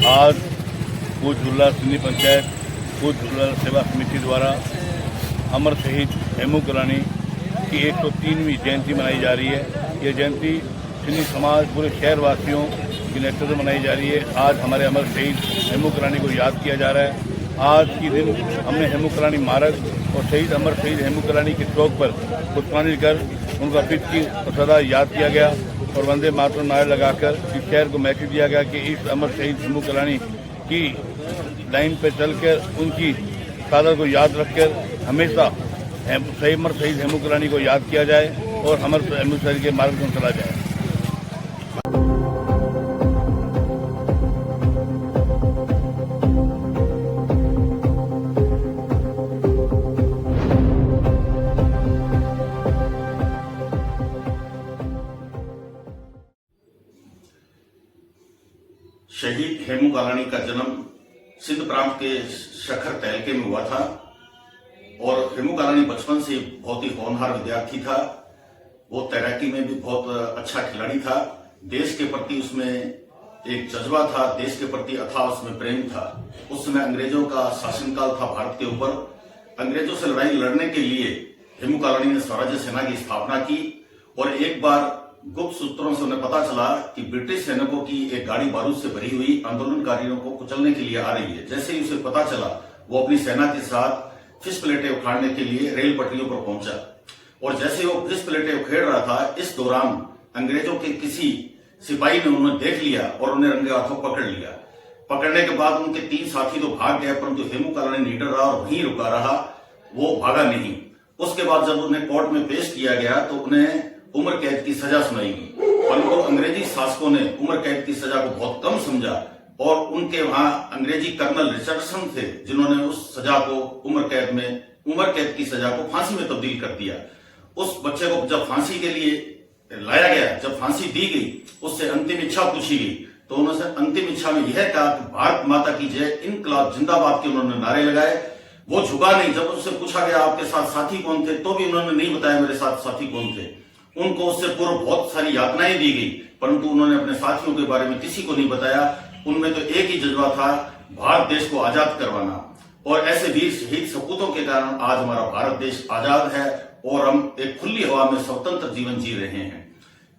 आज कोच झूला सिंधी पंचायत कोच झूला सेवा समिति द्वारा अमर शहीद हेमू करानी की 103वीं जयंती मनाई जा रही है। ये जयंती सिंधी समाज पूरे शहर वासियों के नेतृत्व में मनाई जा रही है। आज हमारे अमर शहीद हेमू करानी को याद किया जा रहा है। आज के दिन हमने हेमू करानी मार्ग और शहीद अमर शहीद हेमू करानी के चौक पर पुष्पांजलि कर उनका पिच की सदा याद किया गया और वंदे मातरम नारे लगाकर इस शहर को मैसेज दिया गया कि इस अमर शहीद हेमू करानी की लाइन पर चलकर उनकी सादत को याद रखकर हमेशा अमर शहीद हेमू करानी को याद किया जाए और अमर हेमू शहीद के मार्ग पर चला जाए। शहीद हेमू कालानी का जन्म सिंध प्रांत के शखर तहलके में हुआ था और हेमू कालानी बचपन से बहुत ही होनहार विद्यार्थी था। वो तैराकी में भी बहुत अच्छा खिलाड़ी था। देश के प्रति उसमें एक जज्बा था, देश के प्रति अथाह उसमें प्रेम था। उस समय अंग्रेजों का शासनकाल था भारत के ऊपर। अंग्रेजों से लड़ाई लड़ने के लिए हेमू कालानी ने स्वराज्य सेना की स्थापना की और एक बार गुप्त सूत्रों से उन्हें पता चला कि ब्रिटिश सैनिकों की एक गाड़ी बारूद से भरी हुई आंदोलनकारियों को कुचलने के लिए आ रही है। जैसे ही उसे पता चला वो अपनी सेना के साथ फिश प्लेटें उखाड़ने के लिए रेल पटरियों पर पहुंचा और जैसे वो फिश प्लेटें उखेड़ रहा था, इस दौरान अंग्रेजों के किसी सिपाही ने उन्हें देख लिया और उन्हें रंगे हाथों पकड़ लिया। पकड़ने के बाद उनके 3 साथी तो भाग गए, परंतु हेमू कालानी निडर रहा और वहीं रुका रहा, वो भागा नहीं। उसके बाद जब उन्हें कोर्ट में पेश किया गया तो उन्हें उम्र कैद की सजा सुनाई गई, परंतु अंग्रेजी शासकों ने उम्र कैद की सजा को बहुत कम समझा और उनके वहां अंग्रेजी कर्नल रिचर्डसन थे जिन्होंने उस सजा को उम्र कैद की सजा को फांसी में तब्दील कर दिया। उस बच्चे को जब फांसी के लिए लाया गया, जब फांसी दी गई, उससे अंतिम इच्छा पूछी गई तो उन्होंने अंतिम इच्छा में यह कहा कि भारत माता की जय, इनकलाब जिंदाबाद के उन्होंने नारे लगाए। वो झुका नहीं। जब उससे पूछा गया आपके साथ साथी कौन थे, तो भी उन्होंने नहीं बताया मेरे साथ साथी कौन थे। उनको उससे पूर्व बहुत सारी यातनाएं दी गई, परंतु उन्होंने अपने साथियों के बारे में किसी को नहीं बताया। उनमें तो एक ही जज्बा था, भारत देश को आजाद करवाना। और ऐसे वीर शहीद सपूतों के कारण आज हमारा भारत देश आजाद है और हम एक खुली हवा में स्वतंत्र जीवन जी रहे हैं।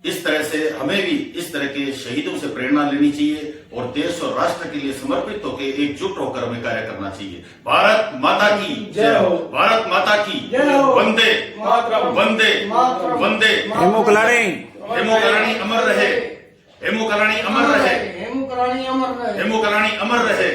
इस तरह से हमें भी इस तरह के शहीदों से प्रेरणा लेनी चाहिए और देश और राष्ट्र के लिए समर्पित होकर एकजुट होकर हमें कार्य करना चाहिए। भारत माता की जय हो, भारत माता की जय हो, वंदे वंदे वंदे। हेमू कालानी अमर रहे, हेमू कालानी अमर रहे, हेमू कालानी अमर रहे, हेमू कालानी अमर रहे।